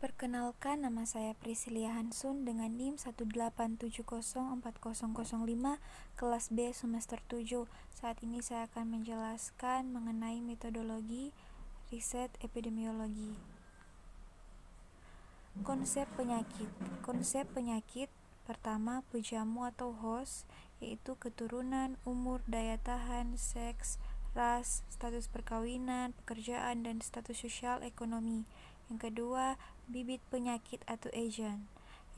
Perkenalkan, nama saya Priscilia Hansun dengan NIM 187040005 kelas B semester 7. Saat ini saya akan menjelaskan mengenai metodologi riset epidemiologi. Konsep penyakit. Konsep penyakit pertama, pejamu atau host, yaitu keturunan, umur, daya tahan, seks, ras, status perkawinan, pekerjaan, dan status sosial ekonomi. Yang kedua, bibit penyakit atau agent,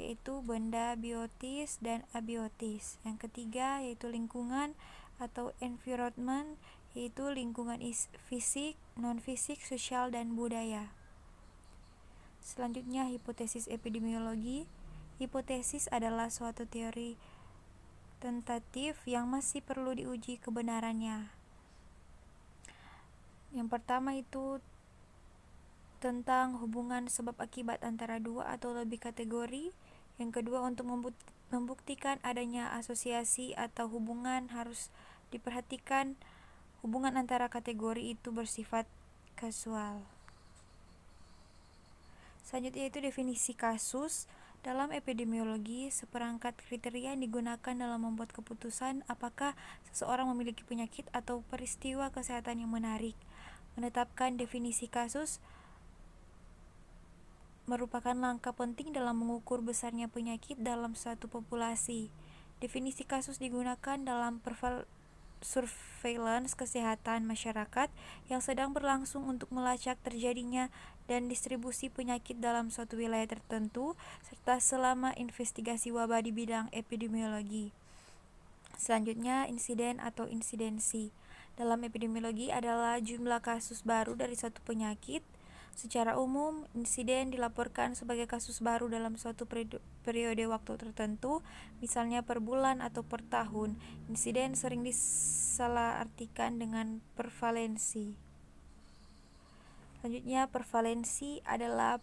yaitu benda biotis dan abiotis. Yang ketiga, yaitu lingkungan atau environment, yaitu lingkungan fisik, non-fisik, sosial, dan budaya. Selanjutnya, hipotesis epidemiologi. Hipotesis adalah suatu teori tentatif yang masih perlu diuji kebenarannya. Yang pertama itu tentang hubungan sebab akibat antara dua atau lebih kategori. Yang kedua, untuk membuktikan adanya asosiasi atau hubungan harus diperhatikan hubungan antara kategori itu bersifat kasual. Selanjutnya itu definisi kasus. Dalam epidemiologi, seperangkat kriteria yang digunakan dalam membuat keputusan apakah seseorang memiliki penyakit atau peristiwa kesehatan yang menarik. Menetapkan definisi kasus merupakan langkah penting dalam mengukur besarnya penyakit dalam suatu populasi. Definisi kasus digunakan dalam surveillance kesehatan masyarakat yang sedang berlangsung untuk melacak terjadinya dan distribusi penyakit dalam suatu wilayah tertentu, serta selama investigasi wabah di bidang epidemiologi. Selanjutnya, insiden atau insidensi. Dalam epidemiologi adalah jumlah kasus baru dari suatu penyakit. Secara umum, insiden dilaporkan sebagai kasus baru dalam suatu periode waktu tertentu, misalnya per bulan atau per tahun. Insiden sering disalahartikan dengan prevalensi. Selanjutnya, prevalensi adalah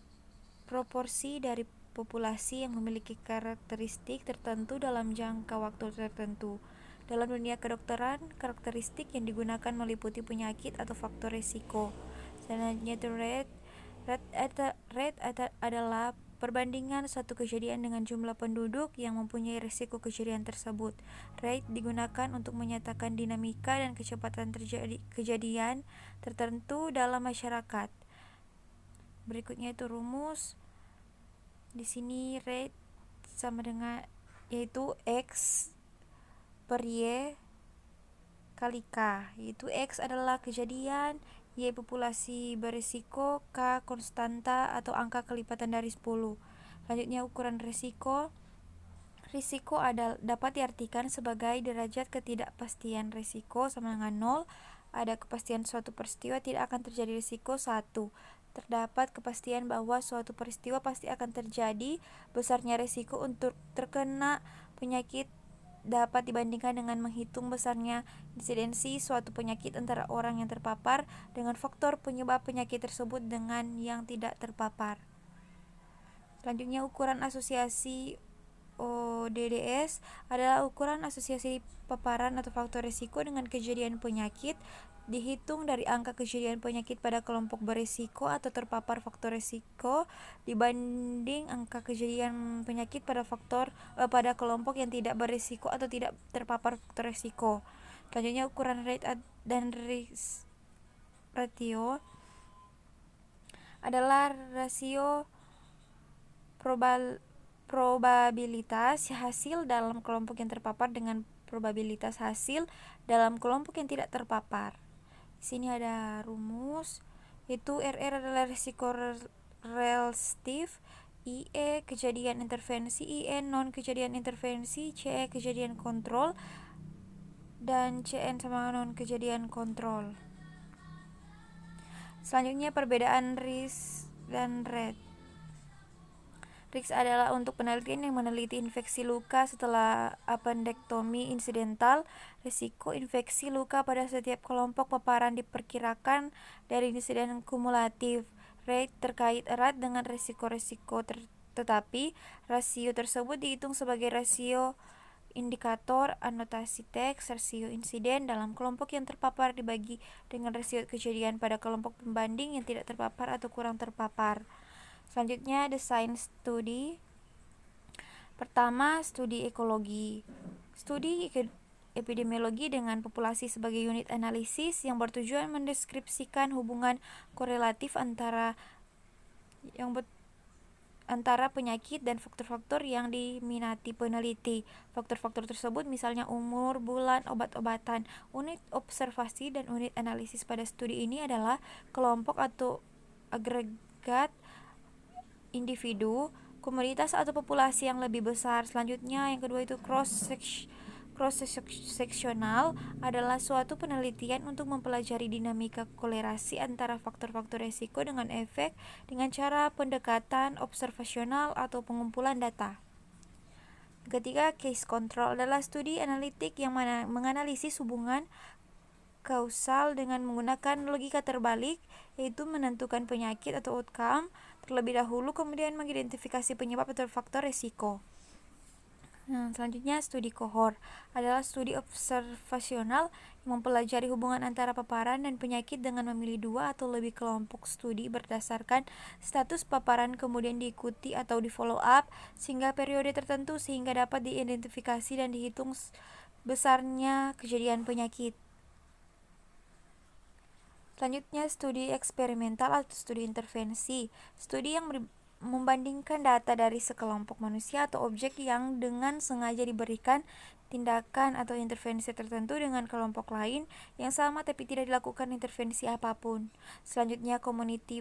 proporsi dari populasi yang memiliki karakteristik tertentu dalam jangka waktu tertentu. Dalam dunia kedokteran, karakteristik yang digunakan meliputi penyakit atau faktor risiko. Selanjutnya itu rate adalah perbandingan suatu kejadian dengan jumlah penduduk yang mempunyai risiko kejadian tersebut. Rate digunakan untuk menyatakan dinamika dan kecepatan kejadian tertentu dalam masyarakat. Berikutnya itu rumus. Di sini rate sama dengan yaitu X per Y kali K, yaitu X adalah kejadian, Y populasi berisiko, K konstanta atau angka kelipatan dari 10. Selanjutnya ukuran risiko. Risiko dapat diartikan sebagai derajat ketidakpastian risiko sama dengan 0. Ada kepastian suatu peristiwa tidak akan terjadi risiko 1. Terdapat kepastian bahwa suatu peristiwa pasti akan terjadi. Besarnya risiko untuk terkena penyakit dapat dibandingkan dengan menghitung besarnya insidensi suatu penyakit antara orang yang terpapar dengan faktor penyebab penyakit tersebut dengan yang tidak terpapar. Selanjutnya, ukuran asosiasi ODDS adalah ukuran asosiasi paparan atau faktor risiko dengan kejadian penyakit, dihitung dari angka kejadian penyakit pada kelompok berisiko atau terpapar faktor risiko dibanding angka kejadian penyakit pada kelompok yang tidak berisiko atau tidak terpapar faktor risiko. Selanjutnya, ukuran rate dan risk ratio adalah rasio probabilitas hasil dalam kelompok yang terpapar dengan probabilitas hasil dalam kelompok yang tidak terpapar. Di sini ada rumus, yaitu RR adalah risiko relatif, IE kejadian intervensi, IN non kejadian intervensi, CE kejadian kontrol, dan CN sama non kejadian kontrol. Selanjutnya, perbedaan risk dan rate. Risk adalah untuk penelitian yang meneliti infeksi luka setelah appendektomi insidental. Risiko infeksi luka pada setiap kelompok paparan diperkirakan dari insiden kumulatif. Rate terkait erat dengan risiko-risiko tetapi rasio tersebut dihitung sebagai rasio indikator anotasi teks. Rasio insiden dalam kelompok yang terpapar dibagi dengan rasio kejadian pada kelompok pembanding yang tidak terpapar atau kurang terpapar. Selanjutnya, desain studi. Pertama, studi ekologi. Studi epidemiologi dengan populasi sebagai unit analisis yang bertujuan mendeskripsikan hubungan korelatif antara penyakit dan faktor-faktor yang diminati peneliti. Faktor-faktor tersebut misalnya umur, bulan, obat-obatan. Unit observasi dan unit analisis pada studi ini adalah kelompok atau agregat individu, komunitas atau populasi yang lebih besar. Selanjutnya, yang kedua itu cross-sectional adalah suatu penelitian untuk mempelajari dinamika kolerasi antara faktor-faktor resiko dengan efek dengan cara pendekatan observasional atau pengumpulan data. Ketiga, case control adalah studi analitik yang menganalisis hubungan kausal dengan menggunakan logika terbalik, yaitu menentukan penyakit atau outcome terlebih dahulu, kemudian mengidentifikasi penyebab atau faktor resiko. Selanjutnya, studi kohort adalah studi observasional yang mempelajari hubungan antara paparan dan penyakit dengan memilih 2 atau lebih kelompok studi berdasarkan status paparan, kemudian diikuti atau di follow up sehingga periode tertentu sehingga dapat diidentifikasi dan dihitung besarnya kejadian penyakit. Selanjutnya, studi eksperimental atau studi intervensi. Studi yang membandingkan data dari sekelompok manusia atau objek yang dengan sengaja diberikan tindakan atau intervensi tertentu dengan kelompok lain yang sama tapi tidak dilakukan intervensi apapun. Selanjutnya, community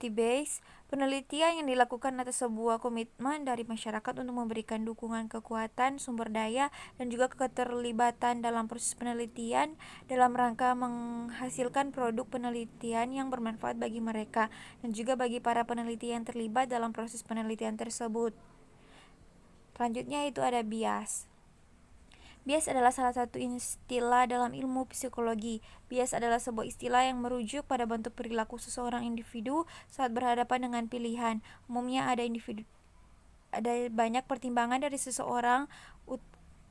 based penelitian yang dilakukan atas sebuah komitmen dari masyarakat untuk memberikan dukungan kekuatan, sumber daya, dan juga keterlibatan dalam proses penelitian dalam rangka menghasilkan produk penelitian yang bermanfaat bagi mereka dan juga bagi para peneliti yang terlibat dalam proses penelitian tersebut. Selanjutnya itu ada bias. Bias adalah salah satu istilah dalam ilmu psikologi. Bias adalah sebuah istilah yang merujuk pada bentuk perilaku seseorang individu saat berhadapan dengan pilihan. Umumnya ada banyak pertimbangan dari seseorang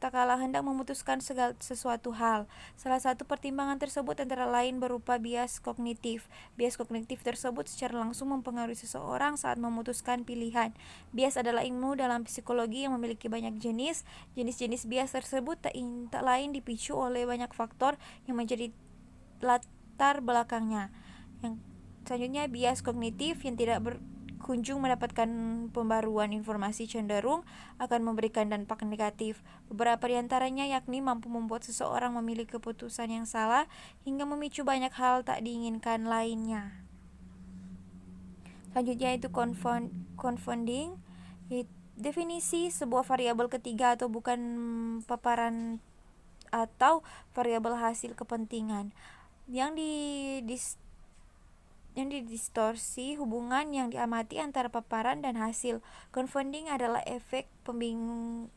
tak kalah hendak memutuskan sesuatu hal. Salah satu pertimbangan tersebut antara lain berupa bias kognitif. Bias kognitif tersebut secara langsung mempengaruhi seseorang saat memutuskan pilihan. Bias adalah ilmu dalam psikologi yang memiliki banyak jenis. Jenis-jenis bias tersebut tak lain dipicu oleh banyak faktor yang menjadi latar belakangnya. Yang selanjutnya, bias kognitif yang tidak kunjung mendapatkan pembaruan informasi cenderung akan memberikan dampak negatif. Beberapa di antaranya yakni mampu membuat seseorang memilih keputusan yang salah hingga memicu banyak hal tak diinginkan lainnya. Selanjutnya itu confounding. Definisi sebuah variabel ketiga atau bukan paparan atau variabel hasil kepentingan yang didistorsi hubungan yang diamati antara paparan dan hasil. Confounding adalah efek pembingung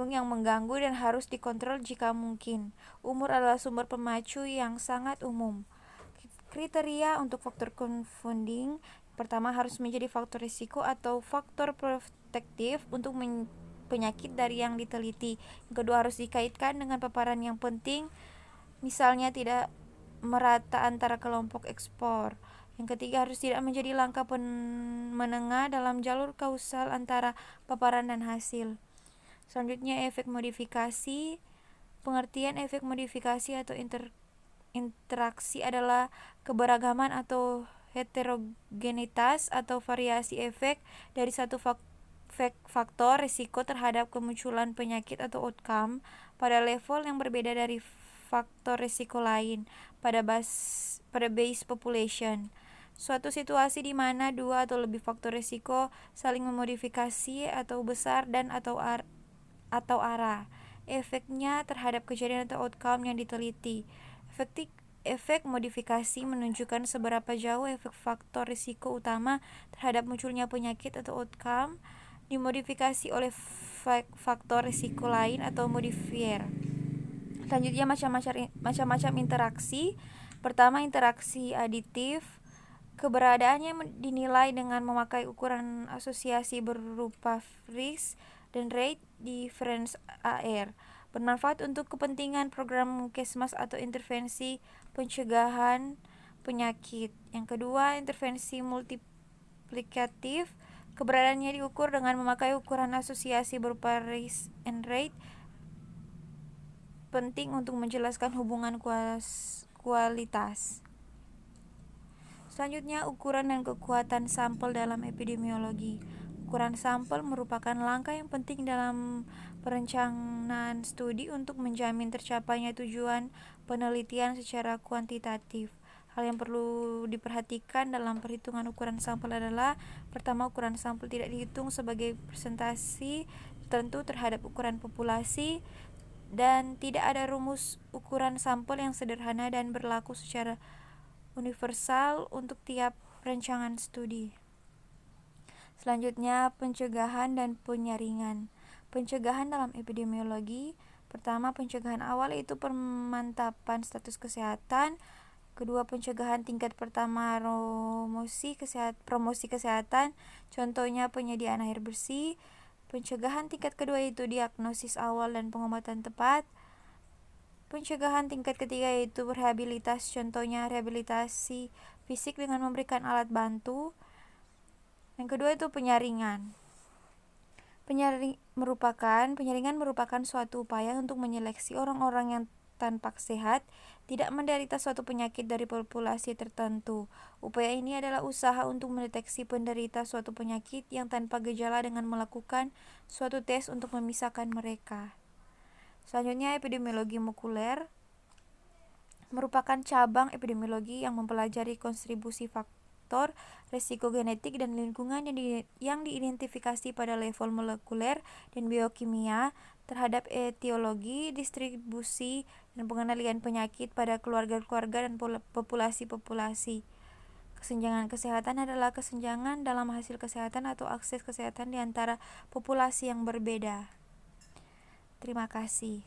yang mengganggu dan harus dikontrol jika mungkin. Umur adalah sumber pemacu yang sangat umum. Kriteria untuk faktor confounding: pertama, harus menjadi faktor risiko atau faktor protektif untuk penyakit dari yang diteliti. Yang kedua, harus dikaitkan dengan paparan yang penting, misalnya tidak merata antara kelompok ekspor. Yang ketiga, harus tidak menjadi langkah menengah dalam jalur kausal antara paparan dan hasil. Selanjutnya, efek modifikasi. Pengertian efek modifikasi atau interaksi adalah keberagaman atau heterogenitas atau variasi efek dari satu faktor risiko terhadap kemunculan penyakit atau outcome pada level yang berbeda dari faktor risiko lain pada base population. Suatu situasi di mana 2 atau lebih faktor risiko saling memodifikasi atau besar dan atau arah efeknya terhadap kejadian atau outcome yang diteliti. Efek modifikasi menunjukkan seberapa jauh efek faktor risiko utama terhadap munculnya penyakit atau outcome dimodifikasi oleh faktor risiko lain atau modifier. Selanjutnya, macam-macam interaksi. Pertama, interaksi aditif. Keberadaannya dinilai dengan memakai ukuran asosiasi berupa risk dan rate difference AR. Bermanfaat untuk kepentingan program Kesmas atau intervensi pencegahan penyakit. Yang kedua, intervensi multiplikatif. Keberadaannya diukur dengan memakai ukuran asosiasi berupa risk and rate, penting untuk menjelaskan hubungan kualitas. Selanjutnya, ukuran dan kekuatan sampel dalam epidemiologi. Ukuran sampel merupakan langkah yang penting dalam perencanaan studi untuk menjamin tercapainya tujuan penelitian secara kuantitatif. Hal yang perlu diperhatikan dalam perhitungan ukuran sampel adalah: pertama, ukuran sampel tidak dihitung sebagai presentasi tertentu terhadap ukuran populasi, dan tidak ada rumus ukuran sampel yang sederhana dan berlaku secara universal untuk tiap rancangan studi. Selanjutnya, pencegahan dan penyaringan. Pencegahan dalam epidemiologi. Pertama, pencegahan awal yaitu pemantapan status kesehatan. Kedua, pencegahan tingkat pertama, promosi kesehatan, contohnya penyediaan air bersih. Pencegahan tingkat kedua yaitu diagnosis awal dan pengobatan tepat. Pencegahan tingkat ketiga yaitu rehabilitas, contohnya rehabilitasi fisik dengan memberikan alat bantu. Yang kedua itu penyaringan. Penyaringan merupakan suatu upaya untuk menyeleksi orang-orang yang tanpa sehat, tidak menderita suatu penyakit dari populasi tertentu. Upaya ini adalah usaha untuk mendeteksi penderita suatu penyakit yang tanpa gejala dengan melakukan suatu tes untuk memisahkan mereka. Selanjutnya, epidemiologi molekuler merupakan cabang epidemiologi yang mempelajari kontribusi faktor resiko genetik dan lingkungan yang diidentifikasi pada level molekuler dan biokimia terhadap etiologi, distribusi, dan pengendalian penyakit pada keluarga-keluarga dan populasi-populasi. Kesenjangan kesehatan adalah kesenjangan dalam hasil kesehatan atau akses kesehatan di antara populasi yang berbeda. Terima kasih.